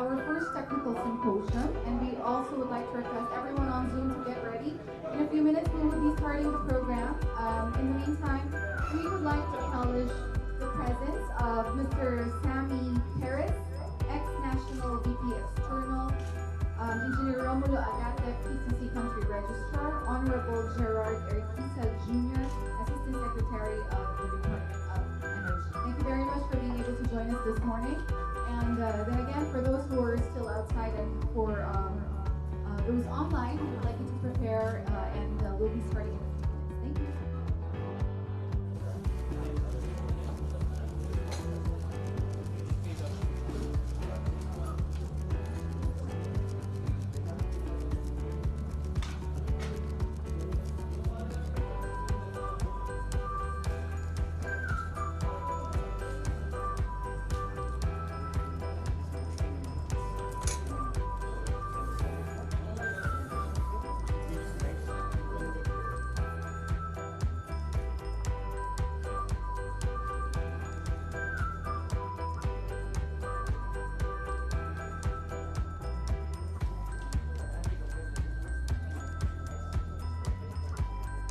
our first technical symposium, and we also would like to request everyone on Zoom to get ready. In a few minutes, we will be starting the program. In the meantime, we would like to acknowledge the presence of Mr. Sammy Perez, ex-National VP External, Engineer Romulo Agate, PCC Country Registrar, Honorable Gerard Eriquisa Jr., Assistant Secretary of the Department of Energy. Thank you very much for being able to join us this morning. And then again, for those who are still outside and for those online, we would like you to prepare and we'll be starting in a few minutes. Thank you.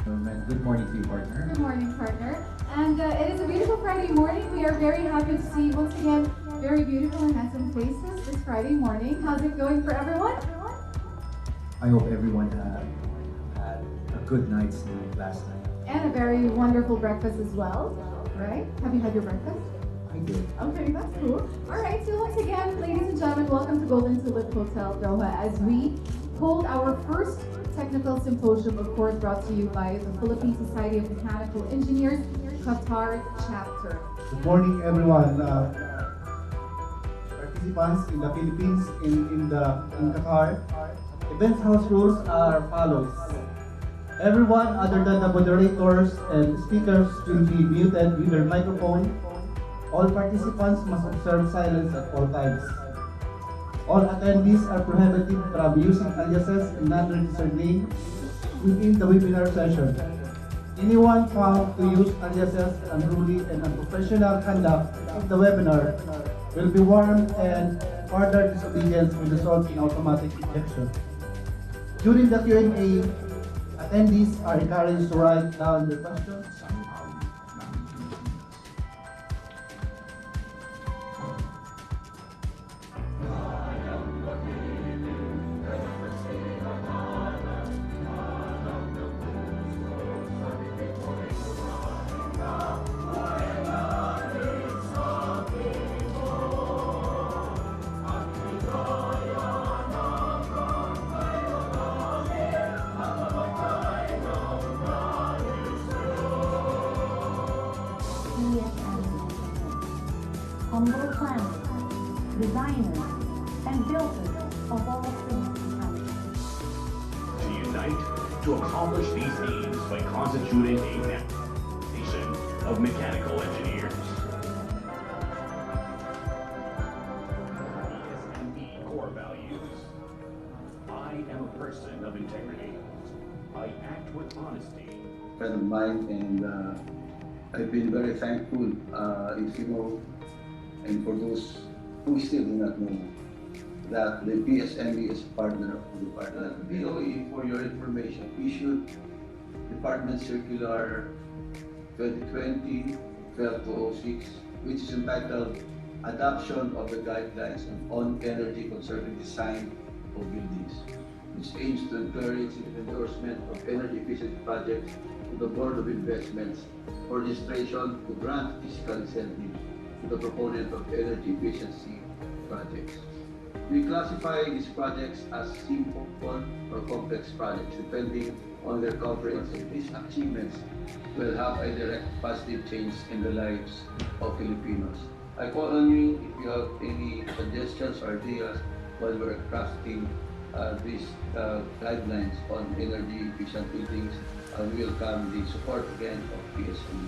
And good morning to you, partner. Good morning, partner. And it is a beautiful Friday morning. We are very happy to see once again very beautiful and handsome faces this Friday morning. How's it going for everyone? I hope everyone had a good night's sleep last night. And a very wonderful breakfast as well, right? Have you had your breakfast? I did. Okay, that's cool. All right, so once again, ladies and gentlemen, welcome to Golden Tulip Hotel Doha as we hold our first technical symposium, of course, brought to you by the Philippine Society of Mechanical Engineers, Qatar chapter. Good morning, everyone. Participants in the Philippines, in Qatar. Event house rules are follows. Everyone other than the moderators and speakers will be muted with their microphone. All participants must observe silence at all times. All attendees are prohibited from using aliases and non-registered names within the webinar session. Anyone found to use aliases unruly and unprofessional conduct in the webinar will be warned, and further disobedience will result in automatic ejection. During the Q&A, attendees are encouraged to write down their questions. Humble planners, designers, and builders of all things mechanical. To unite to accomplish these aims by constituting a nation of mechanical engineers. ESME core values. I am a person of integrity. I act with honesty. Friend of mine, and I've been very thankful if you know, and for those who still do not know, that the PSME is a partner of the department. BOE, for your information, issued Department Circular 2020-12-206, which is entitled Adoption of the Guidelines on Energy Conserving Design of Buildings, which aims to encourage the endorsement of energy efficiency projects to the Board of Investments for registration to grant fiscal incentives to the proponent of energy efficiency projects. We classify these projects as simple or complex projects depending on their coverage. These achievements will have a direct positive change in the lives of Filipinos. I call on you if you have any suggestions or ideas while we're crafting these guidelines on energy efficient buildings. We welcome the support again of PSME.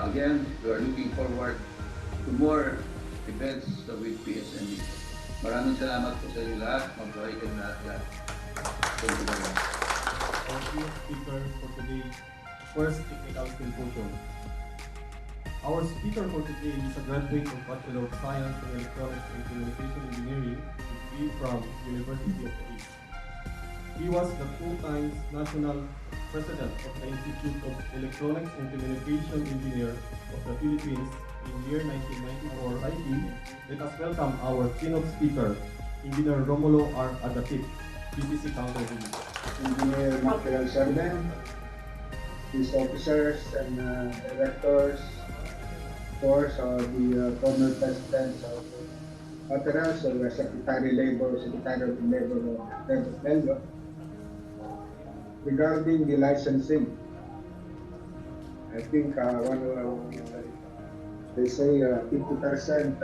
Again, we are looking forward to more events with PSME. Maraming salamat po sa inyo lahat. Mabuhay kayong lahat. Thank you very much. Thank you, speaker, for today's first technical symposium. Our speaker for today is a graduate of Bachelor of Science in Electronics and Communication Engineering from University of the East. He was the 2 times national president of the Institute of Electronics and Communication Engineer of the Philippines in year 1994. Let us welcome our keynote speaker, Engineer Romulo R. Agatip, PTC Counter Release. Engineer Material Sherman, police officers and directors, of course, the former presidents of Materials, so the Secretary of Labor of Mello, regarding the licensing. I think they say 50%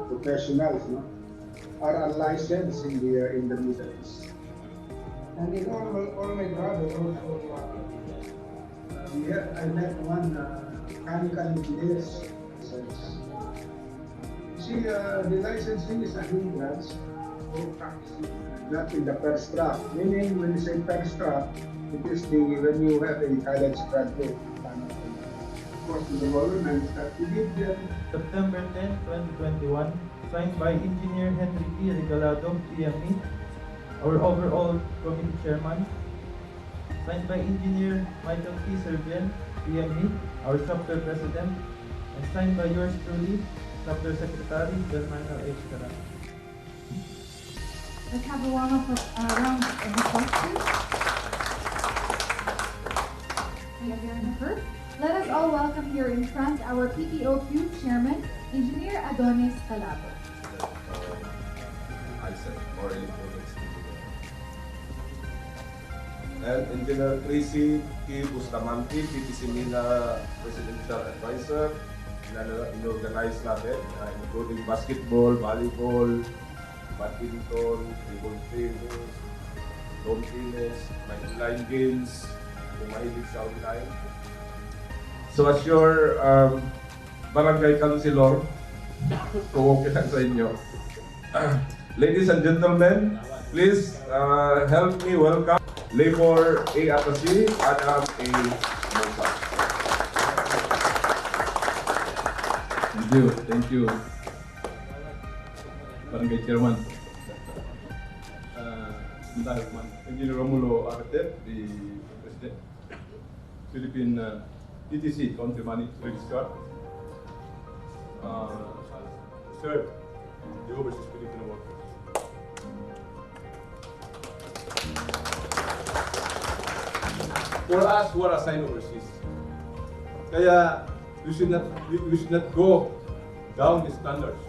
professionals, no, are unlicensed in the Middle East. And in all my brothers also, I met one mechanical engineer. See, the licensing is a hindrance for practicing, not in the first draft. Meaning, when you say first draft, it is when you have a college graduate. Of course, the government that we give them. September 10, 2021, signed by Engineer Henry P. Regalado, PME, our overall committee chairman. Signed by Engineer Michael P. Serbian, PME, our chapter president. And signed by yours truly, chapter secretary, Germana H. Kara. Let's have a round of applause, please. Thank you, Jennifer. Let us all welcome here in front our PTOQ chairman, Engineer Adonis Calabo. Isaac, more electronics engineer. And Engineer Tracy P. Bustamante, PTC Mina Presidential Advisor. In-organize natin, including basketball, volleyball, badminton, table tennis, lawn tennis, may online games, kung mahilig sa online. So as your barangay councilor, kung okay lang sa inyo. Ladies and gentlemen, please help me welcome Labor A. Atasi, Adam A. Mosa. Thank you. Barangay Chairman. Engineer Romulo Agatip, the President, Philippine PTC Country Manager Registrar. Sir, the overseas Filipino workers. For us who are assigned overseas, kaya we should not go down the standards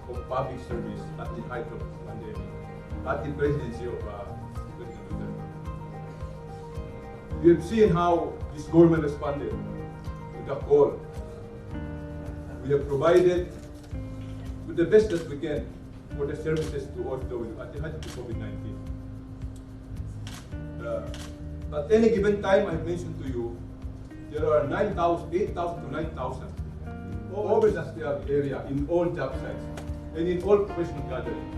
of public service at the height of the pandemic, at the presidency of President Duterte. We have seen how this government responded to the call. We have provided with the best that we can for the services to us at the height of the COVID-19. At any given time, I mentioned to you, there are 8,000 to 9,000 over the area in all job sites and in all professional gatherings.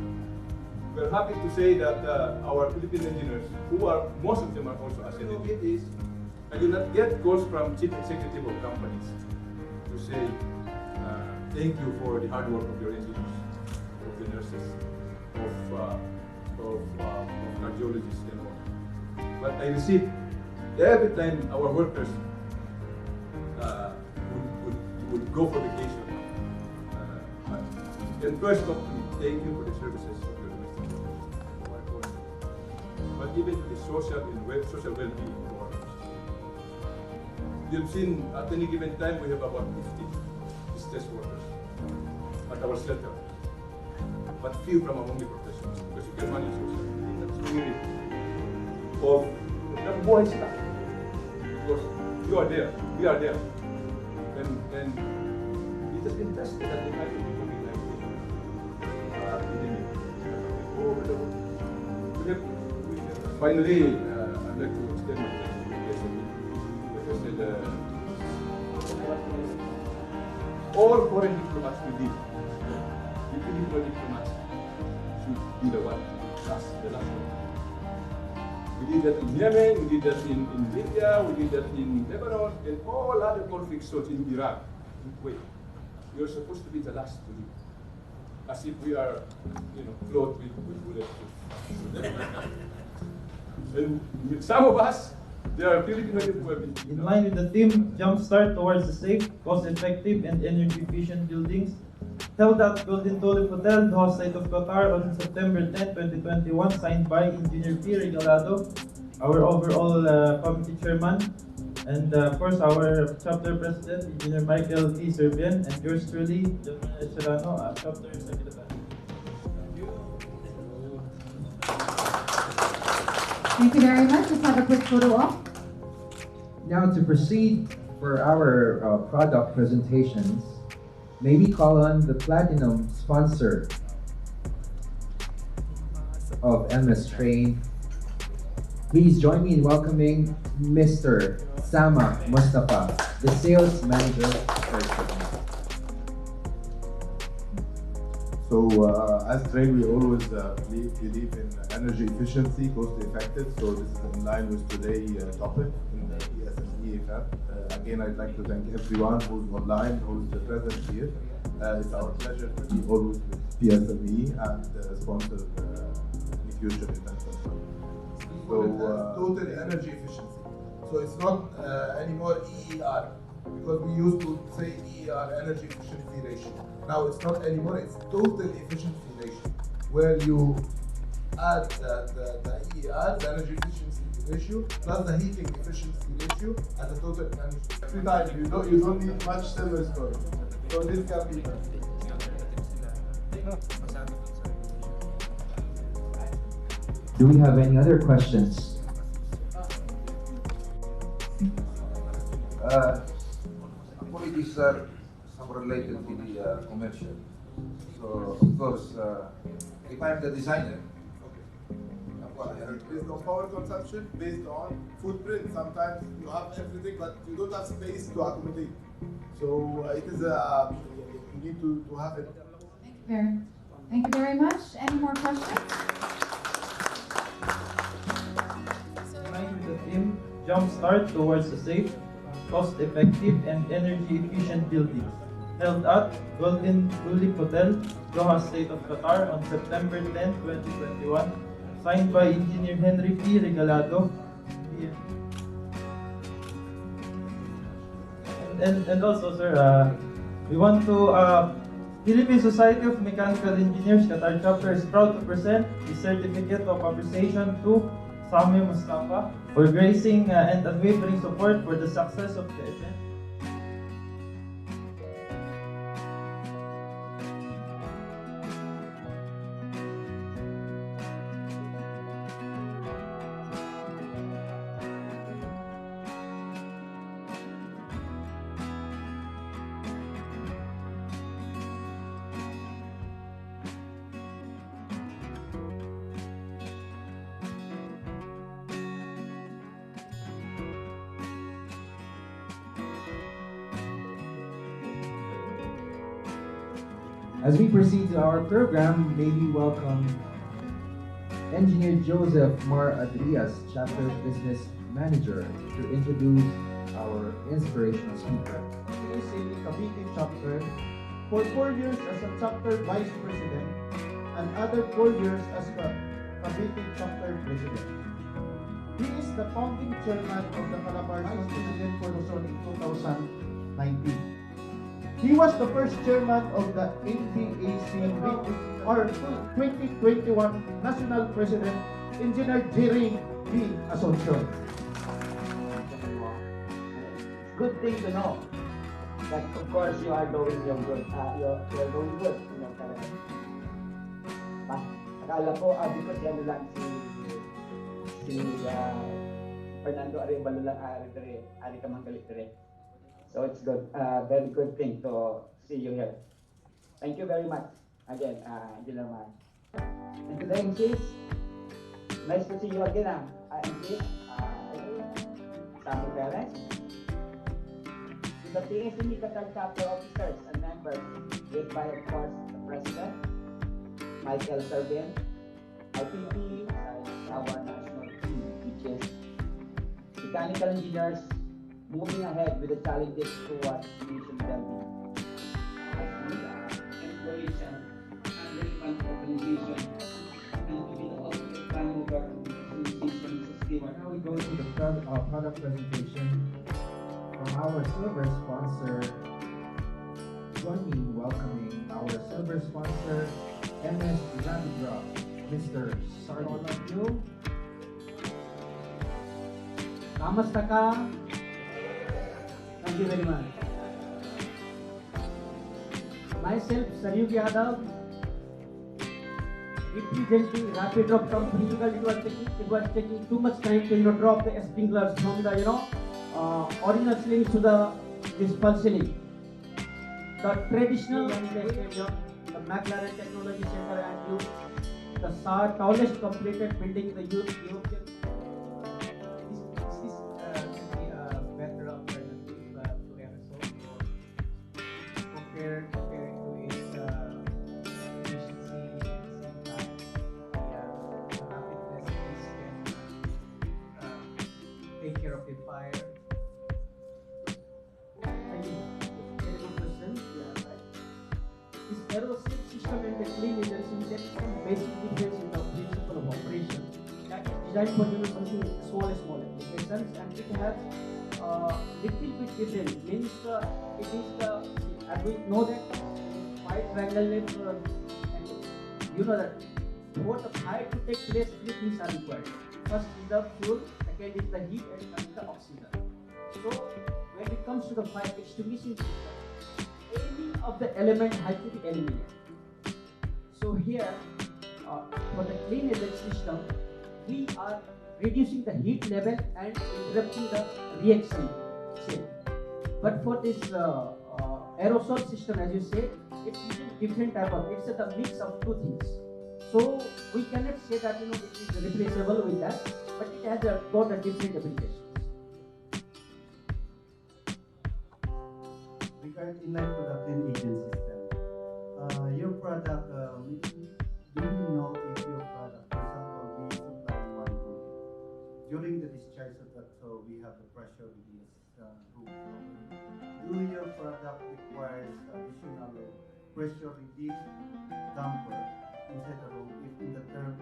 We are happy to say that our Philippine engineers, most of them are also ascended PTs, I do not get calls from chief executive of companies to say thank you for the hard work of your engineers, of the nurses, of cardiologists and all. But I receive every time our workers would go for vacation. And first off, thank you for the services of your domestic workers. But even the social well-being of our workers. You have seen at any given time we have about 50 distressed workers at our shelter. But few from among the professionals because you can manage yourself in that spirit of nabubuhay sila. Because you are there, we are there. And it has been tested at the height of the COVID-19 epidemic. Finally, I'd like to extend my thanks to you. Like I said, all foreign diplomats we did, the Filipino diplomats should be the one, us, the last one. We did that in Yemen, we did that in Libya, we did that in Lebanon, and all other conflict zones in Iraq. way. We are supposed to be the last to leave. As if we are, clothed with bulletproof. And some of us, they are Filipino who have been. In line with the theme, Jumpstart Towards the Safe, Cost-Effective, and Energy-Efficient Buildings, held at Golden Tulip Hotel, Doha, State of Qatar on September 10, 2021, signed by Engineer P. Regalado, our overall committee chairman, and of course our chapter president, Engineer Michael P. Serbian, and yours truly, John Serrano, chapter secretary. Thank you very much. Let's have a quick photo op. Now to proceed for our product presentations, may we call on the platinum sponsor of MS Train. Please join me in welcoming Mr. Sama Mustafa, the sales manager for Train. So as Train, we always believe in energy efficiency, cost effective. So this is in line with today's topic in the ESME event. Again, I'd like to thank everyone who's online, who's present here. It's our pleasure to be always with PSME and sponsor any future events as well. So total energy efficiency. So it's not anymore EER, because we used to say EER, energy efficiency ratio. Now it's not anymore, it's total efficiency ratio, where you add the EER, the energy efficiency ratio, plus the heating efficiency ratio as a total energy. Every time you don't need much silver storage. So this can be done. Do we have any other questions? Actually, these are some related to the commercial. So, of course, if I'm the designer, Based on power consumption, based on footprint. Sometimes you have everything, but you don't have space to accommodate. So it is you need to have it. Thank you very much. Any more questions? In line with the theme, Jumpstart Towards the Safe, Cost-Effective, and Energy-Efficient Buildings, held at Golden Tulip Hotel, Doha, State of Qatar on September 10, 2021, signed by Engineer Henry P. Regalado. And also, sir, we want to, Philippine Society of Mechanical Engineers, Qatar chapter, is proud to present the certificate of appreciation to Sami Mustafa for gracing and unwavering support for the success of the event. As we proceed to our program, may we welcome Engineer Joseph Mar Adrias, Chapter Business Manager, to introduce our inspirational speaker. He is in the Cavite chapter for 4 years as a chapter vice president and other 4 years as a Cavite chapter president. He is the founding chairman of the Calabar President for Luzon in 2019. He was the first chairman of the NBAC or 2021 National President, Engineer Jerry B. Asuncion. Good thing to know that of course you are doing your good. You are doing good in your career. Akala ko because yan lang si Fernando Arevalo lang ari ka manggalit dire. So it's good, very good thing to see you here. Thank you very much again, Engineer Man. And to the MCs, nice to see you again, MCs, Samuel Perez. To the PSME Qatar chapter officers and members, led by of course the President, Michael Serbian, IPP, our national team, which is mechanical engineers, moving ahead with the challenges towards mission building. product presentation from our silver sponsor. Join me in welcoming our silver sponsor, MS Rapid Mr. Sardi. All of you. Namaste ka. Thank you very much. Myself, Saryug Yadav, representing Rapid Drop company, because it was taking too much time to drop the sprinklers from the original ceiling to this pulse ceiling. The traditional stadium, the McLaren Technology Center and Youth, the tallest completed building in the European. This is really a better alternative to aerosol comparing to its efficiency at the same time. The rapid recipes can take care of the fire. Thank you. Very good question. Yeah, right. This aerosol system and the clean energy, there is some basic difference in the principle of operation. That is designed for something small applications, and it has little bit different. Means it is as we know that fire triangle and you know that for the fire to take place, three things are required. First is the fuel, second is the heat, and third is the oxygen. So when it comes to the fire extinguishing system, any of the element has to be eliminated. So here, for the clean energy system, we are reducing the heat level and interrupting the reaction chain. But for this aerosol system, as you say, it's different type of. It's a mix of two things. So we cannot say that it is replaceable with that, but it has got a different applications. Regarding inline product and agent system, your product, do you know if your product, for example, we supply one room. During the discharge of that, so we have the pressure in this room. Do your product requires additional pressure relief damper inside the room if in the term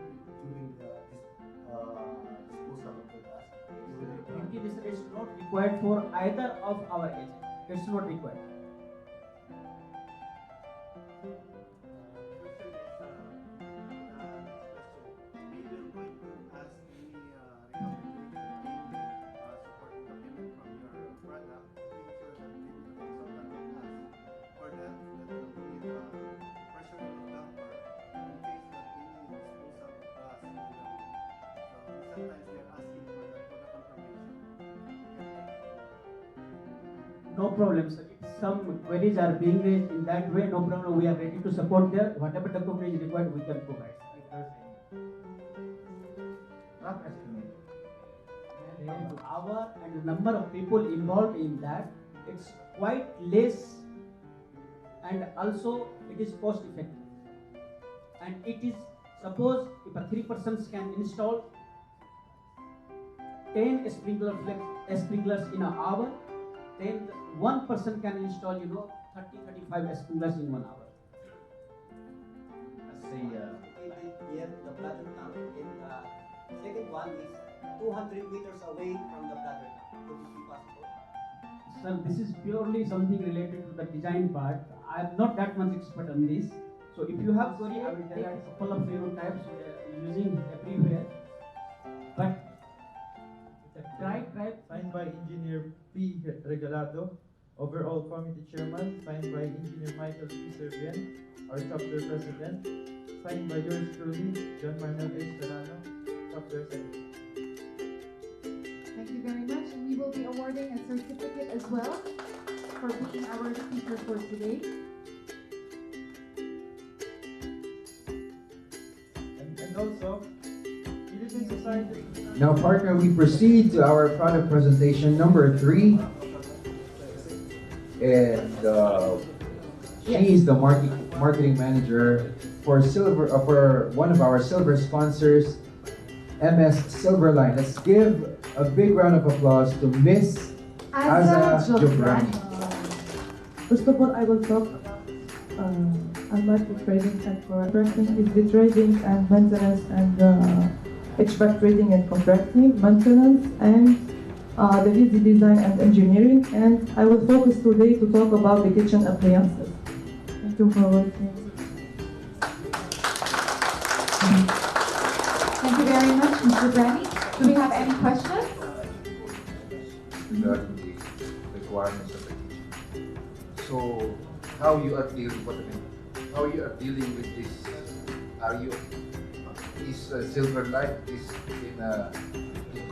during the disposal of the gas? Ventilation is not required for either of our agents. It's not required. No problem, sir. If some queries are being raised in that way, no problem. We are ready to support there. Whatever document is required, we can provide. If there's any rough estimate. The hour and the number of people involved in that, it's quite less, and also it is cost effective. And it is, suppose if a 3 persons can install 10 sprinklers in an hour, then one person can install 30-35 sprinklers in 1 hour. Let's say Yet the bladder tank, and the second one is 200 meters away from the bladder tank. Could it be possible? Sir, this is purely something related to the design part. I am not that much expert on this. So if you have query, I will tell you a couple of types we are using everywhere. But the type Signed by Engineer P. Regalado, Overall Committee Chairman. Signed by Engineer Michael P. Servian, our chapter president. Signed by yours truly, John Manuel H. Serrano, chapter secretary. Thank you very much, and we will be awarding a certificate as well for being our speaker for today. And also, Philippine Society. Now, partner, we proceed to our product presentation number 3. And she is the marketing manager for one of our silver sponsors, MS Silverline. Let's give a big round of applause to Miss Aza Jobran. First of all, I will talk about unmatched trading and contracting is the trading and maintenance and HVAC trading and contracting, maintenance and Division Design and Engineering, and I will focus today to talk about the kitchen appliances. Thank you for watching. Thank you very much, Mr. Brani. Do we have any questions? Regarding the requirements of the kitchen. So, how you are dealing? How you are dealing with this? Are you is Silver Light is in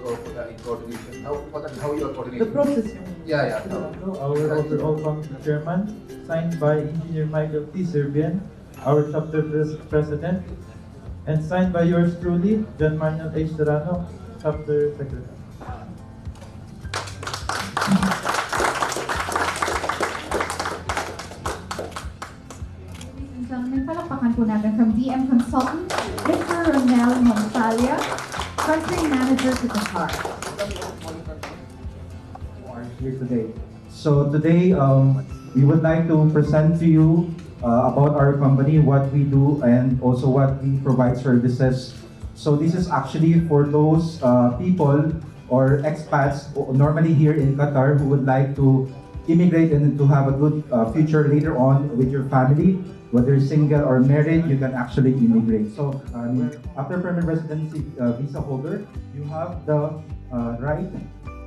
coordination? How you are coordinating? The process, you mean? Yeah. Our overall committee chairman, signed by Engineer Michael T. Serbian, our chapter president, and signed by yours truly, John Manuel H. Serrano, chapter secretary. Ladies and gentlemen, palakpakan po natin from DM Consultant, Mr. Ronel Montalia, Country Manager to Qatar. Are here today. So today, we would like to present to you about our company, what we do, and also what we provide services. So this is actually for those people or expats normally here in Qatar who would like to immigrate and to have a good future later on with your family. Whether single or married, you can actually immigrate. So after permanent residency visa holder, you have the right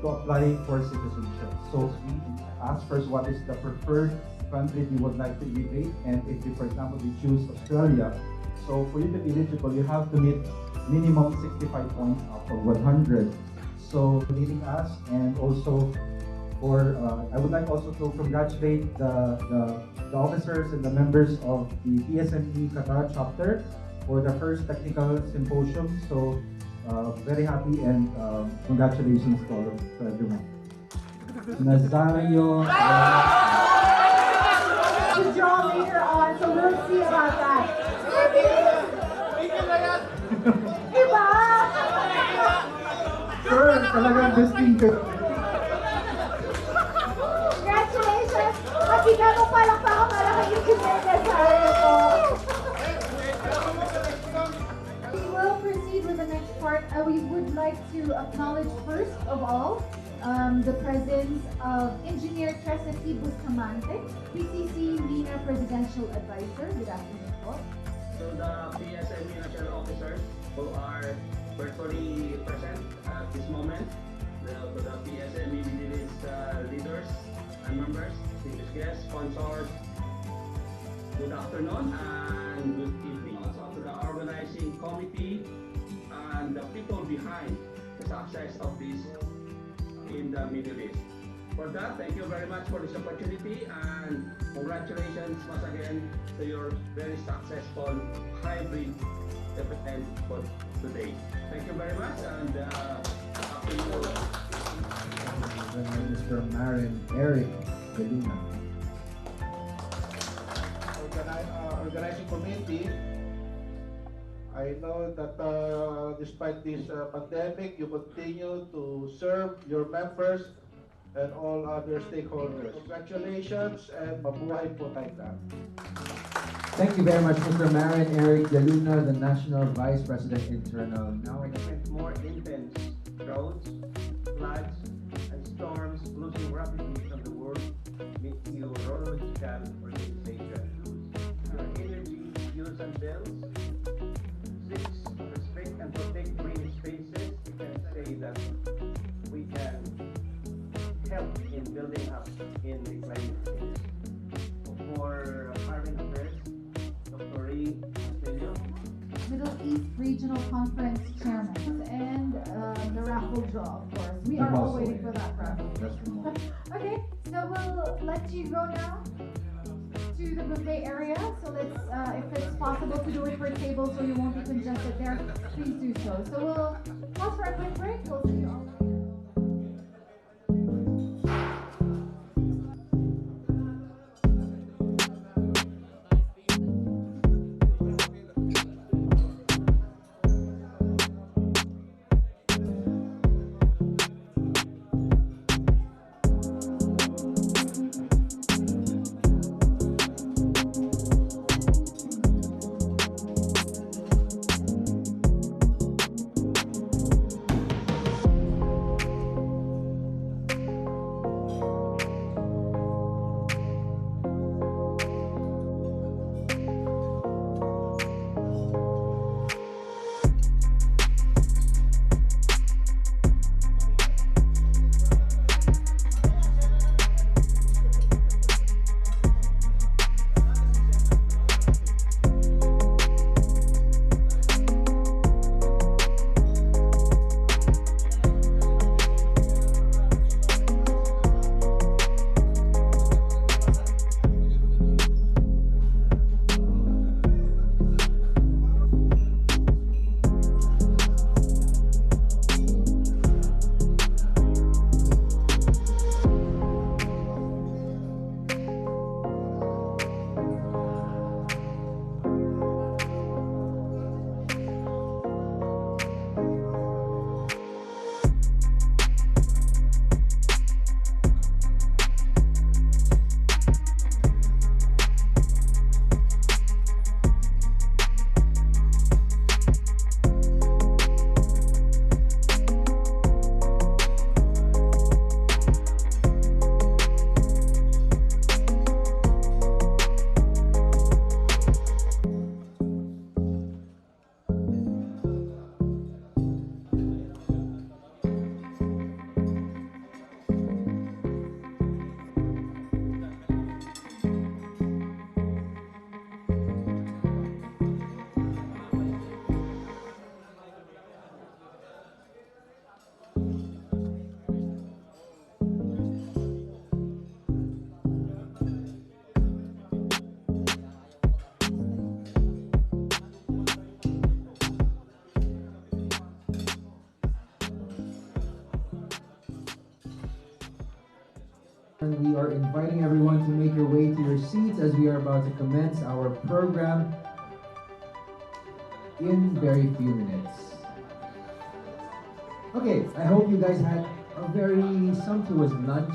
to apply for citizenship. So we ask first what is the preferred country you would like to immigrate, and if you, for example, you choose Australia, so for you to be eligible, you have to meet minimum 65 points out of 100. So leading us, and also for I would like also to congratulate the officers and the members of the PSME Qatar chapter for the first technical symposium. So very happy, and congratulations to everyone. Nazario. To draw later on, so we'll see about that. Diba? Sir, talagang distinct. Congratulations! Mabigat mo palakpakan para kay Engineer Nazario po. We will proceed with the next part. We would like to acknowledge first of all the presence of Engineer Tresati Bustamante, PCC MENA Presidential Advisor. Good afternoon po. So the PSME national officers who are virtually present at this moment, the PSME Middle East leaders and members, distinguished guests, sponsors, good afternoon and good evening. Also to the organizing committee and the people behind the success of this in the Middle East. For that, thank you very much for this opportunity, and congratulations once again to your very successful hybrid event for today. Thank you very much, and happy New Year. Mr. Marin Eric Galuna. Organizing committee, I know that despite this pandemic, you continue to serve your members and all other stakeholders. Congratulations and mabuhay po tayo lahat. Thank you very much, Mr. Marin Eric Galuna, the National Vice President Internal. Now With more intense droughts, floods, and storms losing rapidly from the World Meteorological Organization. Energy use and bills. 6. Respect and protect green spaces. We can say that we can help in building up in the climate change. For current affairs, Dr. Ray Castillo. Middle East Regional Conference Chairman, and the raffle draw, of course. We are all waiting for that raffle. Okay, so we'll let you go now to the buffet area. So let's, if it's possible to do it for tables so you won't be congested there, please do so. So we'll pause for a quick break. We'll see you all. we are inviting everyone to make your way to your seats as we are about to commence our program in very few minutes. Okay, I hope you guys had a very sumptuous lunch.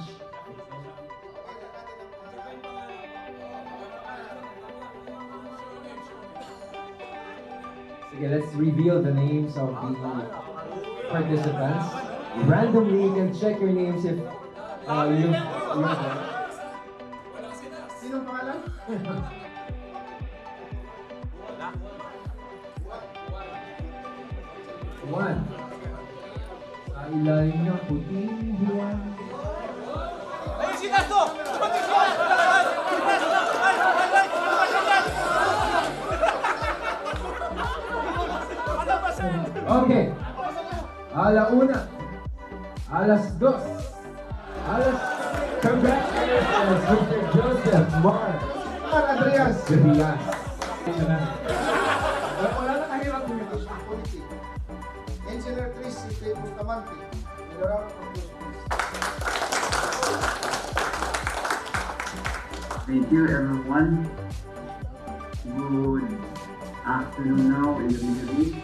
Okay, let's reveal the names of the participants. Randomly, you can check your names if you're there. Sinong pangalan? One. Sa ilalim ng puting buwan. Ay, si Tasto! Okay. Alauna. Alas dos. Alas. Congratulations, Mr. Joseph Mar. Andreas. Andreas. Wala na kahirap mo yun. Politik. Engineer Chris, si Pedro Bustamante. Nilarawang ng Diyos, please. Thank you, everyone. Good afternoon now in the Middle East,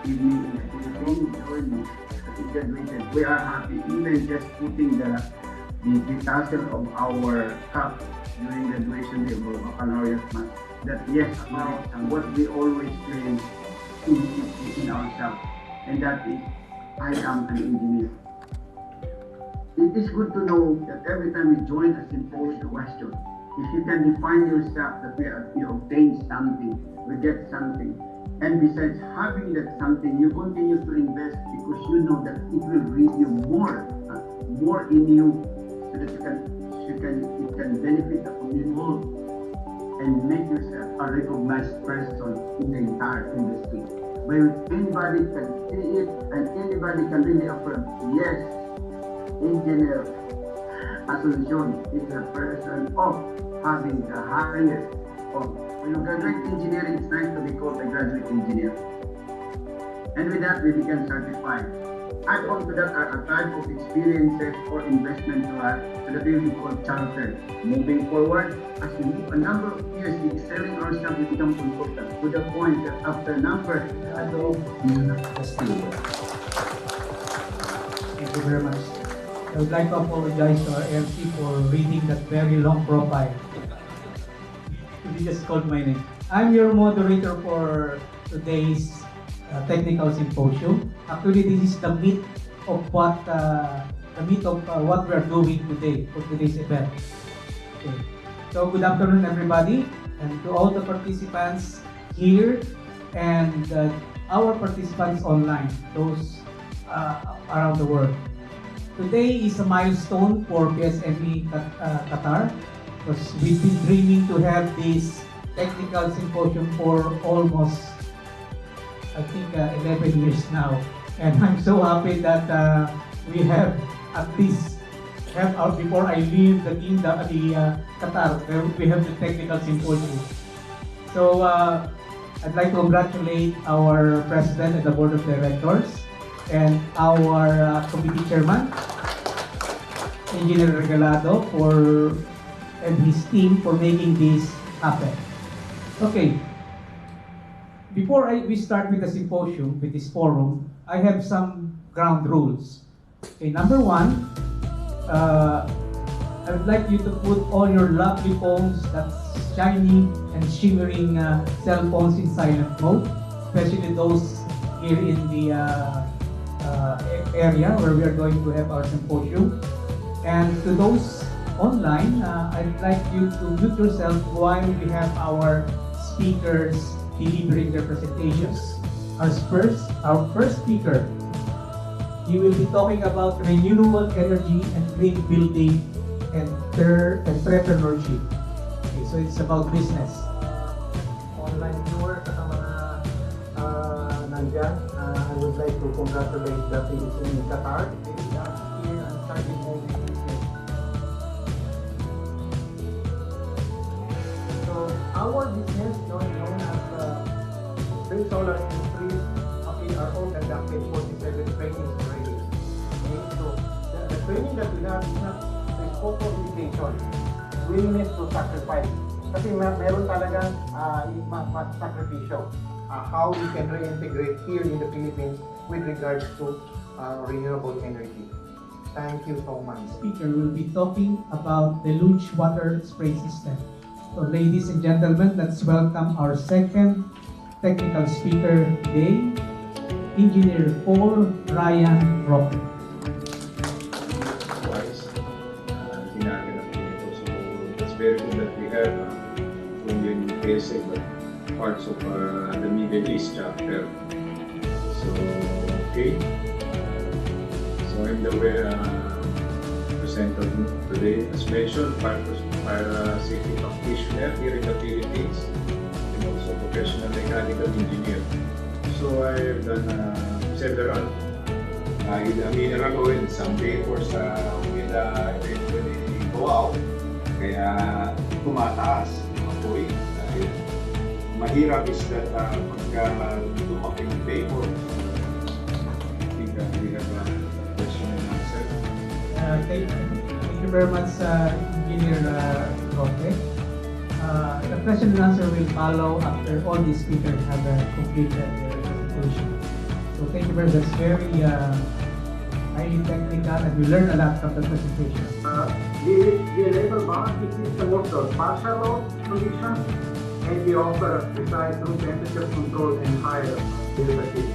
evening in the Philippines. Graduated. We are happy, even just putting the tassel of our cup during graduation day of our baccalaureate month. That yes, and what we always claim in ourselves, and that is, I am an engineer. It is good to know that every time we join a symposium question, if you can define yourself that we obtain something, we get something, and besides having that something, you continue to invest because you know that it will bring you more in you, so that it can benefit the community and make yourself a recognized person in the entire industry. Where anybody can see it and anybody can really affirm, yes, engineer Asuncion is a person of having the highest of. When you graduate engineering, it's nice to be called a graduate engineer. And with that, we become certified. Add on to that are a type of experiences or investment to us, so that we will be called chartered. Moving forward, as we move a number of years excelling ourselves, we become consultants to the point that after a number, Thank you very much. I would like to apologize to our MC for reading that very long profile. He just called my name. I'm your moderator for today's technical symposium. Actually, this is the meat of what we are doing today for today's event. Okay. So good afternoon, everybody, and to all the participants here and our participants online, those around the world. Today is a milestone for PSME Qatar, because we've been dreaming to have this technical symposium for almost, I think, 11 years now. And I'm so happy that we have at least before I leave the Qatar, we have the technical symposium. So I'd like to congratulate our president and the board of directors and our committee chairman, Engineer Regalado, and his team for making this happen. Okay, before we start with the symposium, with this forum, I have some ground rules. Okay, number one, I would like you to put all your lovely phones, that's shiny and shimmering cell phones, in silent mode, especially those here in the area where we are going to have our symposium. And to those online, I'd like you to mute yourself while we have our speakers delivering their presentations. Our first speaker, he will be talking about renewable energy and green building and entrepreneurship. Okay, so it's about business. Online viewers at mga nandyan, I would like to congratulate the teams in Qatar. They are here and starting moving. So our business, known as Spring Solar Industries, okay, are all conducted 47 trainings already. Okay, so the training that we have is not co-communication, willingness to sacrifice. Kasi meron talagang sakripisyo. How we can reintegrate here in the Philippines with regards to renewable energy. Thank you so much. Speaker will be talking about the Luge water spray system. So ladies and gentlemen, let's welcome our second technical speaker today, Engineer Paul Ryan Roque. It's very good that we have only in PSA, but parts of the Middle East chapter. So, okay. So I'm the presenter today. As mentioned, fire safety practitioner here in the Philippines and also professional mechanical engineer. So I've done several in a mineral oil, some vapors will eventually go out. Kaya tumataas yung apoy. Dahil mahirap is that pagka dumating vapor. I think we have a question and answer. Thank you very much, Engineer Roque. The question and answer will follow after all the speakers have completed their presentation. So thank you very much. That's very highly technical, and we learned a lot from the presentation. The label balancing system works on partial load conditions, and we offer precise room temperature control and higher delivery.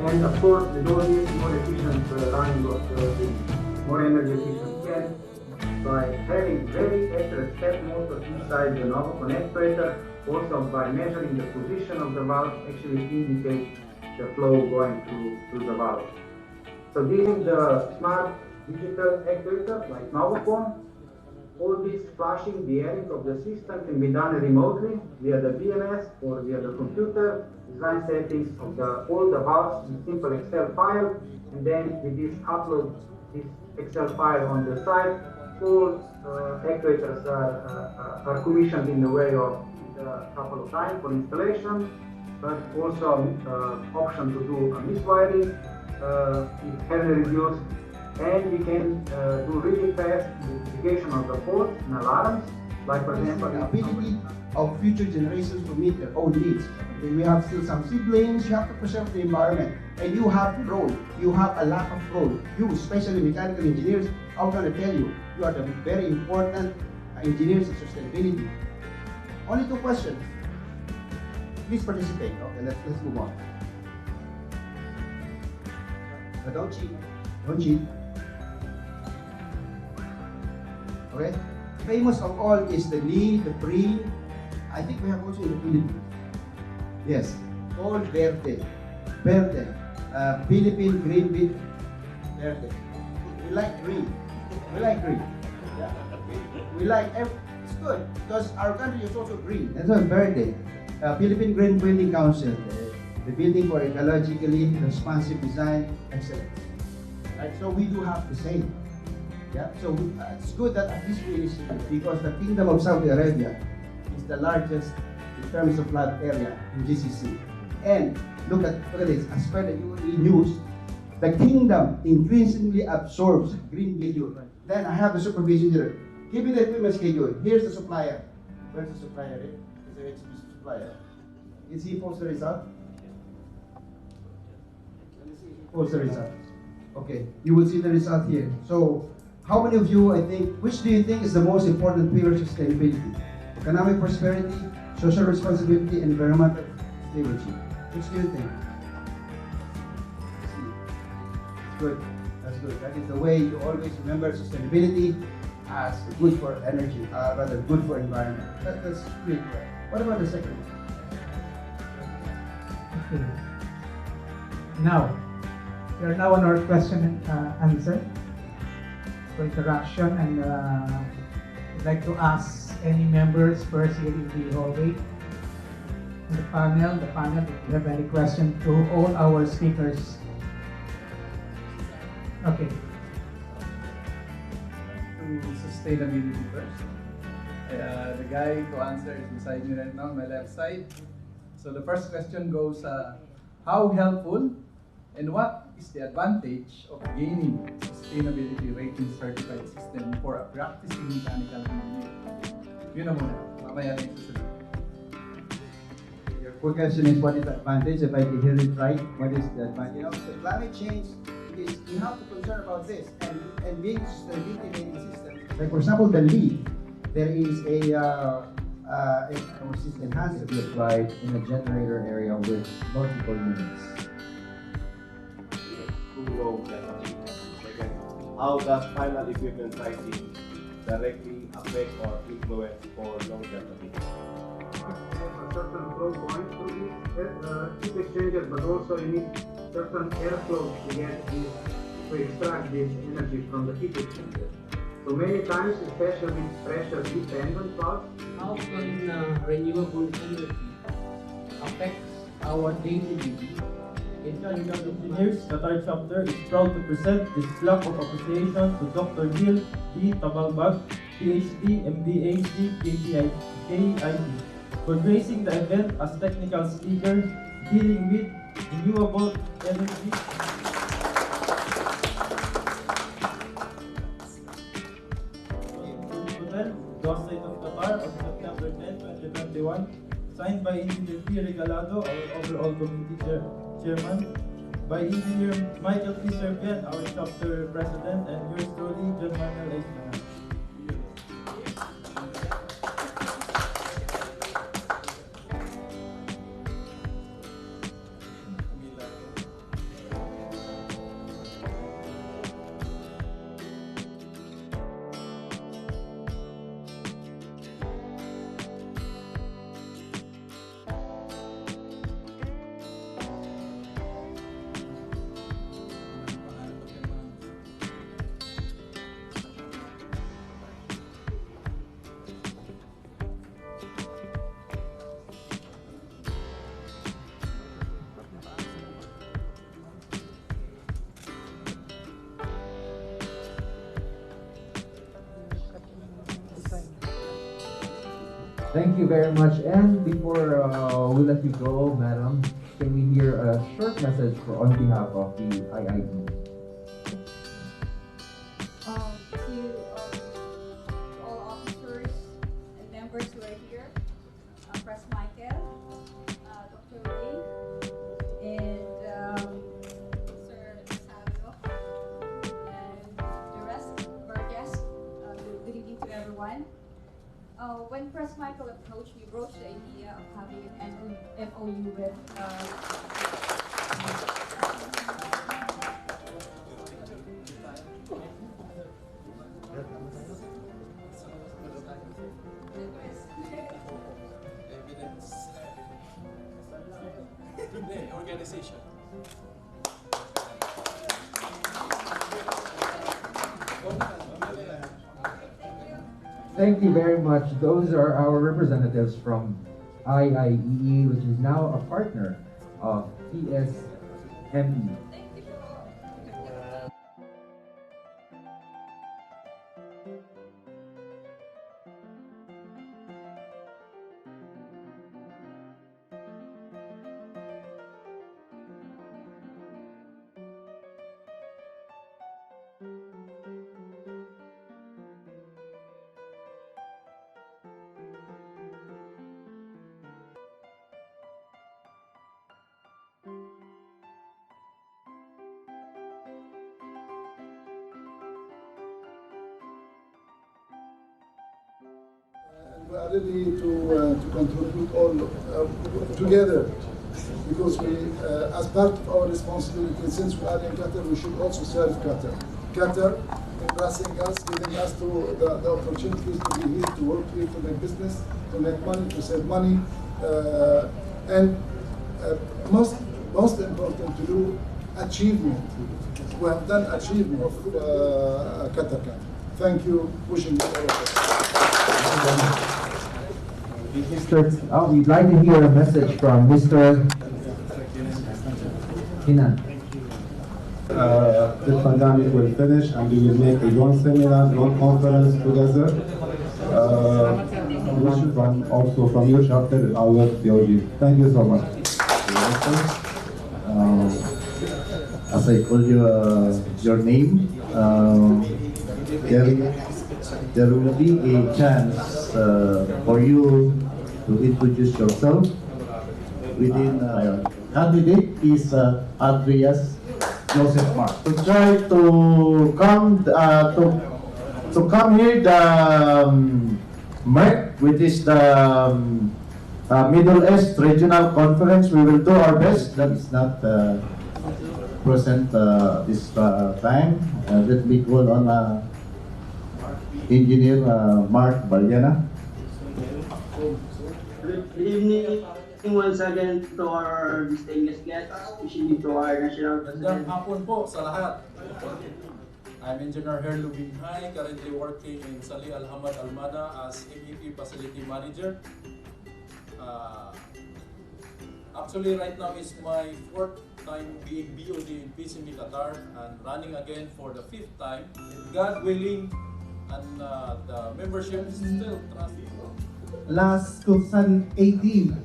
And of course, the goal is more efficient running of the more energy efficient can by having very accurate step motors inside the novel connector. Also by measuring the position of the valve actually indicates the flow going through the valve. So this is the smart digital actuator like Novocom. All this flashing bearing of the system can be done remotely via the BMS or via the computer. Design settings of all the valves in simple Excel file, and then we just upload this Excel file on the site. All actuators are commissioned in the way of a couple of times for installation, but also option to do a miswiring is heavily reduced, and we can do really fast identification of the faults and alarms, like for example the ability of future generations to meet their own needs. We have still some siblings, you have to preserve the environment, and you have role, you have a lot of role. You, especially mechanical engineers, I'm going to tell you, you are the very important engineers of sustainability. Only 2 questions. Please participate. Okay, let's move on. But don't cheat. Don't cheat. Okay? Famous of all is the Lee, the Bree. I think we have also in the Philippines. Yes. Called Verde. Verde. Philippine green bean. Verde. We like green. We like green. Yeah. We like it's good because our country is also green. That's why Verde. Philippine Green Building Council. The building for ecologically responsive design excellence. Right? So we do have the same. Yeah. So it's good that at least we receive it because the Kingdom of Saudi Arabia is the largest in terms of land area in GCC. And look at this. As per the UAE news, the kingdom increasingly absorbs green schedule. Then I have the supervision here. Give me the equipment schedule. Here's the supplier. Where's the supplier? Is the HPC supplier? Is he post the result? Post the result. Okay, you will see the result here. So, how many of you, I think, which do you think is the most important pillar of sustainability? Economic prosperity, social responsibility, and environmental stability. Which do you think? Good. That's good. That is the way you always remember sustainability as good for energy, rather good for environment. That's great. What about the second one? Okay. Now, we are now on our question and answer for interaction, and I'd like to ask any members first here in the hallway, in the panel, if you have any question to all our speakers. Okay. To sustainability first. The guy to answer is beside me right now, on my left side. So the first question goes, how helpful and what is the advantage of gaining sustainability rating certified system for a practicing mechanical engineer. Yun na muna. Mamaya na yung susunod. Your quick question is, what is the advantage? If I can hear it right, what is the advantage? You know, the climate change is, you have to concern about this, and being sustainability rating system. Like for example, the lead, there is a has to be applied in a generator area with multiple units. Too low capacity. Second, how does final equipment pricing directly affect or influence for long capacity? A certain flow point through these heat exchangers, but also you need certain airflow to get this, to extract this energy from the heat exchanger. So many times, especially pressure dependent parts. How can renewable energy affect our daily living? Mechanical Engineers Qatar chapter is proud to present this plaque of appreciation to Dr. Neil B. Tabalbag, PhD, MBA, KIT, for gracing the event as technical speaker dealing with renewable energy. North side of Qatar on September 10, 2021, signed by Engineer P. Regalado, our overall committee chairman, by Engineer Michael P. Serbian, our chapter president, and yours truly, John Manuel Aismanan. Thank you very much. And before we let you go, madam, can we hear a short message on behalf of the IIE? To all officers and members who are here, Press Michael, Dr. Ray, and Sir Sabio, and the rest of our guests. Good evening to everyone. When Press Michael approached, we broached the idea of having an MOU with organization. Thank you very much. Those are our representatives from IIEE, which is now a partner of PSME. We are ready to contribute all together, because we, as part of our responsibility, since we are in Qatar, we should also serve Qatar. Qatar embracing us, giving us the opportunities to be here, to work here, to make business, to make money, to save money, and most important, to do achievement. We have done achievement of Qatar. Thank you. Wishing you all the best. We'd like to hear a message from Mr. Kinan. This pandemic will finish and we will make a joint seminar, joint conference together. Wish from also from your chapter, our POG. Thank you so much. as I call you your name, there will be a chance for you to introduce yourself within candidate is Andreas Joseph Mark. To try to come to come here the Mark, which is the Middle East Regional Conference. We will do our best. That is not present this time. Let me call on Engineer Mark Balyana. Good evening once again to our distinguished guests, especially to our national president. Magandang hapon po sa lahat. I'm Engineer Herlo Binhay, currently working in Sali Alhamad Almada as MEP Facility Manager. Actually, right now is my 4th time being BOD in PCB Qatar and running again for the 5th time. God willing, and the membership is still transferable. Last 2018.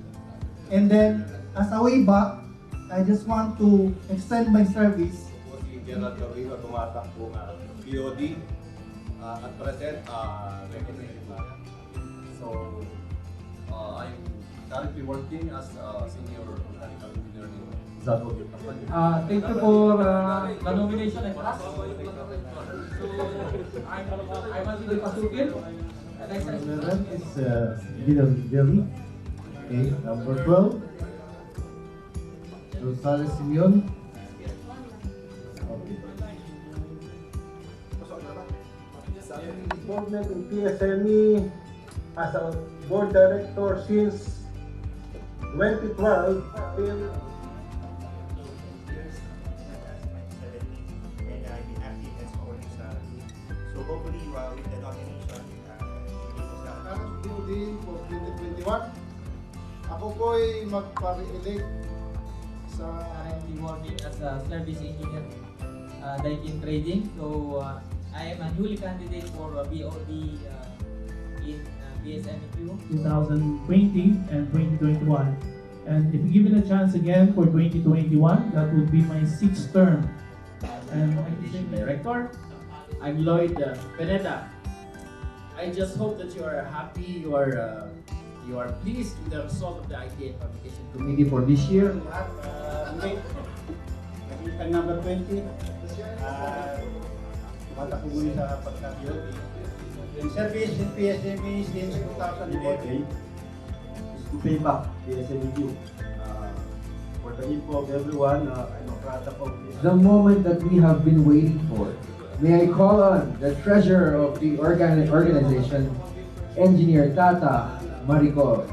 And then, as a way back, I just want to extend my service. Si Gerald Gabriel, tumatakbo ng BOD at present, recommended lang. So, I'm currently working as a senior mechanical engineer in Zadok. Thank you for the nomination and trust. So, I'm Anthony Pasukin. Meron is Gilly. Okay, number 12. Rosales Simeon. Okay. Involvement in PSME as a board director since 2012 till So hopefully with the nomination, BOD for 2021. Ako po'y magpare-elect sa currently working as a service engineer in trading. So I am a newly candidate for BOD in BSMEQ 2020 and 2021. And if given a chance again for 2021, that would be my 6th term. And Acquisition Director. I'm Lloyd Pineda. I just hope that you are happy, you are pleased with the result of the IT and Communication Committee for this year. Ang number 20, matakbo muli sa pagka-BOD. In service in PSME since 2011, Is to pay back PSMEQ. For the info of everyone, I'm a product of this. The moment that we have been waiting for. May I call on the treasurer of the organization, Engineer Tata Marico,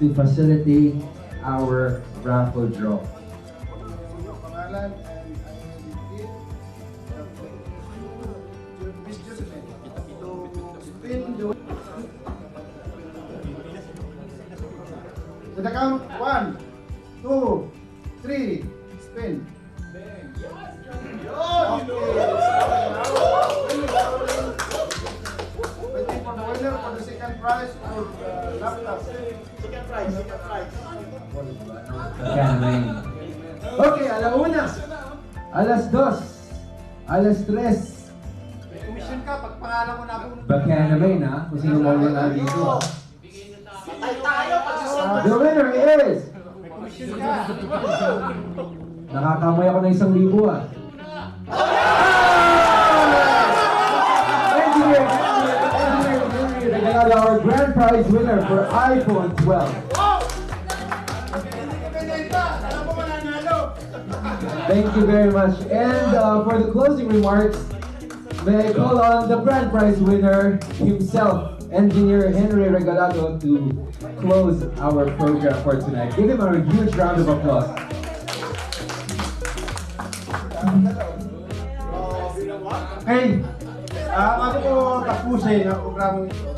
to facilitate our raffle draw. pangalan and I will give Miss Josephine to spin the to the count 1, 2, 3, spin. Waiting for the winner for the second prize for laptop. Second prize. Okay, alauna, alas 2, alas 3. May commission ka pag pangalan mo na ako. Bakya naman ha, kung sino mawala dito. Patay tayo pag susunod. The winner is... May commission ka. Nakakamay ako ng 1,000 ah. Engineer, our grand prize winner for iPhone 12. Thank you very much. And for the closing remarks, may I call on the grand prize winner himself, Engineer Henry Regalado, to close our program for tonight. Give him a huge round of applause. Okay. Ako po tapusin ang programa nito.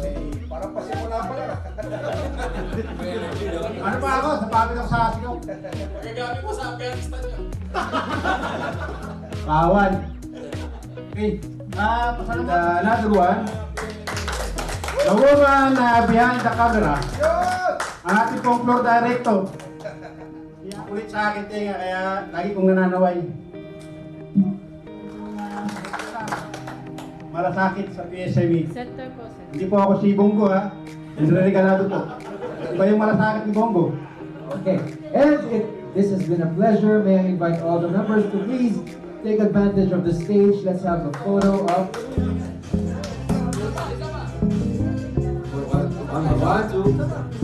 Parang pasimula pa lang. Ano pa ako? Sa pagod ako sa asigaw. Nagagamit mo sa Afghanistan yun. Kawan. Okay. Another one. The woman behind the camera. Ang ating pong floor director. Kulit sa akin tinga kaya lagi kong nananaway. malasakit sa PSME. Center po, sir. Hindi po ako si Bongo ha. Regalado po. Iba yung malasakit ni Bongo. Okay, and this has been a pleasure. May I invite all the members to please take advantage of the stage. Let's have a photo of. One, two.